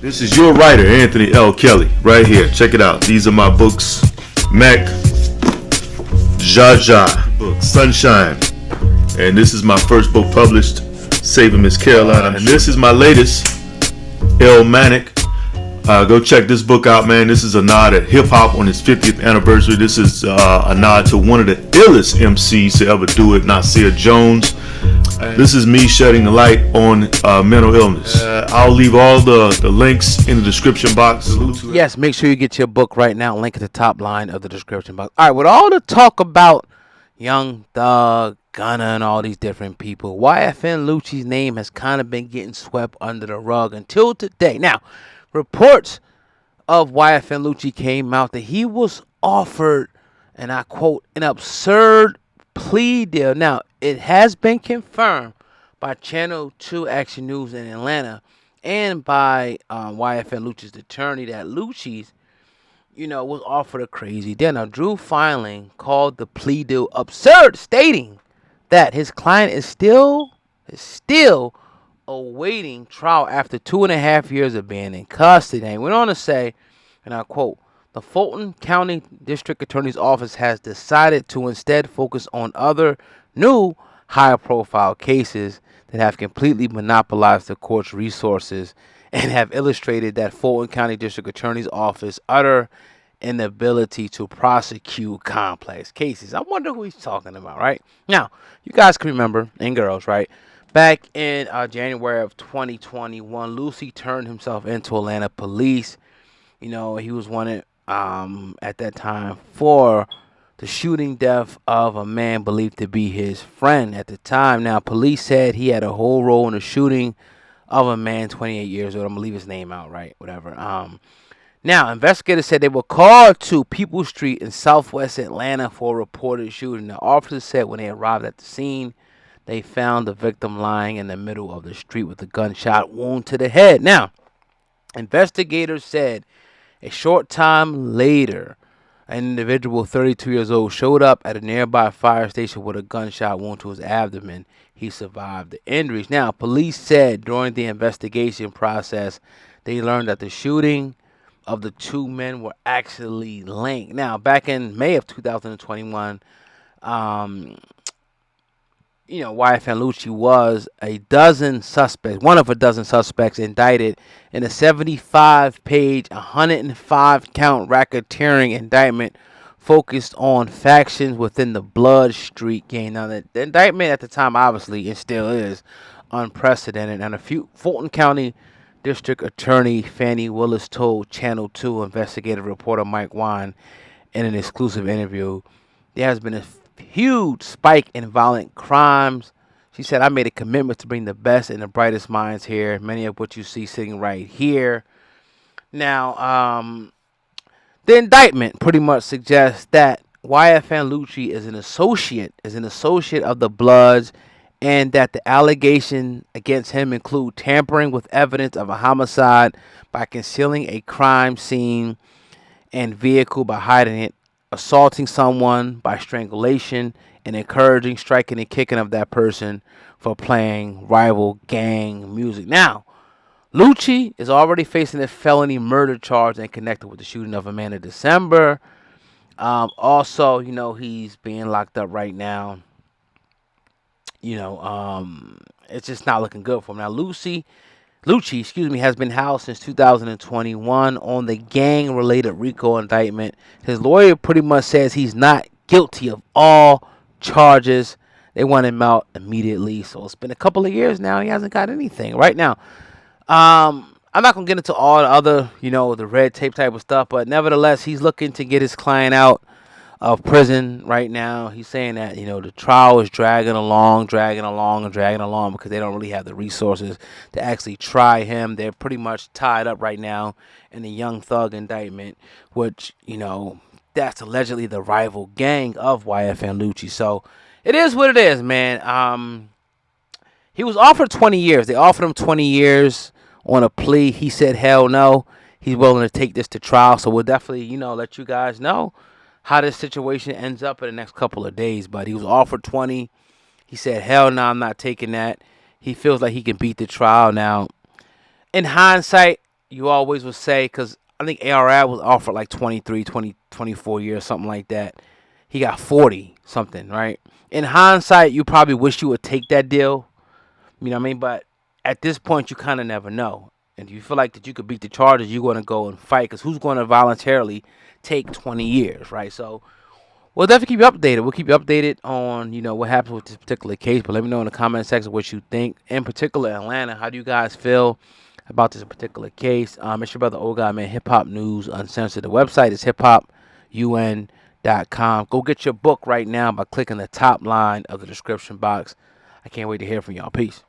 This is your writer, Anthony L. Kelly, right here. Check it out. These are my books. Mac, Jaja, book, Sunshine. And this is my first book published, Saving Miss Caroline. And this is my latest, El Manic. Go check this book out, man. This is a nod at hip-hop on its 50th anniversary. This is a nod to one of the illest MCs to ever do it, Nasir Jones. This is me shedding the light on mental illness. I'll leave all the links in the description box. Yes, make sure you get your book right now. Link at the top line of the description box. All right, with all the talk about Young Thug, Gunna, and all these different people, YFN Lucci's name has kind of been getting swept under the rug until today. Now, reports of YFN Lucci came out that he was offered, and I quote, an absurd plea deal. Now, it has been confirmed by Channel 2 Action News in Atlanta and by YFN Lucci's attorney that Lucci's, was offered a crazy deal. Now, Drew Filing called the plea deal absurd, stating that his client is still awaiting trial after 2.5 years of being in custody. And he went on to say, and I quote, the Fulton County District Attorney's Office has decided to instead focus on other new higher profile cases that have completely monopolized the court's resources and have illustrated that Fulton County District Attorney's Office utter inability to prosecute complex cases. I wonder who he's talking about, right? Now, you guys can remember, and girls, right? Back in January of 2021, Lucci turned himself into Atlanta police. He was wanted at that time for the shooting death of a man believed to be his friend at the time. Now, police said he had a whole role in the shooting of a man 28 years old. I'm going to leave his name out, right? Whatever. Now, investigators said they were called to People Street in southwest Atlanta for a reported shooting. The officers said when they arrived at the scene, they found the victim lying in the middle of the street with a gunshot wound to the head. Now, investigators said a short time later, an individual 32 years old showed up at a nearby fire station with a gunshot wound to his abdomen. He survived the injuries. Now, police said during the investigation process, they learned that the shooting of the two men were actually linked. Now, back in May of 2021, YFN Lucci was one of a dozen suspects indicted in a 75-page, 105-count racketeering indictment focused on factions within the Blood Street gang. Now, the indictment at the time, obviously, and still is, unprecedented. And Fulton County District Attorney Fannie Willis told Channel 2 investigative reporter Mike Wine in an exclusive interview, there has been a huge spike in violent crimes. She said, I made a commitment to bring the best and the brightest minds here, many of what you see sitting right here. Now, the indictment pretty much suggests that YFN Lucci is an associate of the Bloods, and that the allegation against him include tampering with evidence of a homicide by concealing a crime scene and vehicle by hiding it, assaulting someone by strangulation, and encouraging, striking, and kicking of that person for playing rival gang music. Now, Lucci is already facing a felony murder charge and connected with the shooting of a man in December. Also, he's being locked up right now. It's just not looking good for him. Now, Lucci, has been housed since 2021 on the gang-related RICO indictment. His lawyer pretty much says he's not guilty of all charges. They want him out immediately. So it's been a couple of years now. He hasn't got anything. Right now, I'm not going to get into all the other, the red tape type of stuff. But nevertheless, he's looking to get his client out of prison right now. He's saying that, the trial is dragging along because they don't really have the resources to actually try him. They're pretty much tied up right now in the Young Thug indictment, which, that's allegedly the rival gang of YFN Lucci. So it is what it is, man. He was offered 20 years. They offered him 20 years on a plea. He said, hell no. He's willing to take this to trial. So we'll definitely, let you guys know how this situation ends up in the next couple of days. But he was offered 20. He said, hell no, I'm not taking that. He feels like he can beat the trial. Now, in hindsight, you always would say, because I think ARI was offered like 23, 24 years, something like that. He got 40 something, right? In hindsight, you probably wish you would take that deal. You know what I mean? But at this point, you kind of never know. And if you feel like that you could beat the charges, you're going to go and fight. Because who's going to voluntarily take 20 years, right? So we'll definitely keep you updated. We'll keep you updated on, what happens with this particular case. But let me know in the comment section what you think. In particular, Atlanta, how do you guys feel about this particular case? It's your brother, Old Guy, man. Hip Hop News Uncensored. The website is hiphopun.com. Go get your book right now by clicking the top line of the description box. I can't wait to hear from y'all. Peace.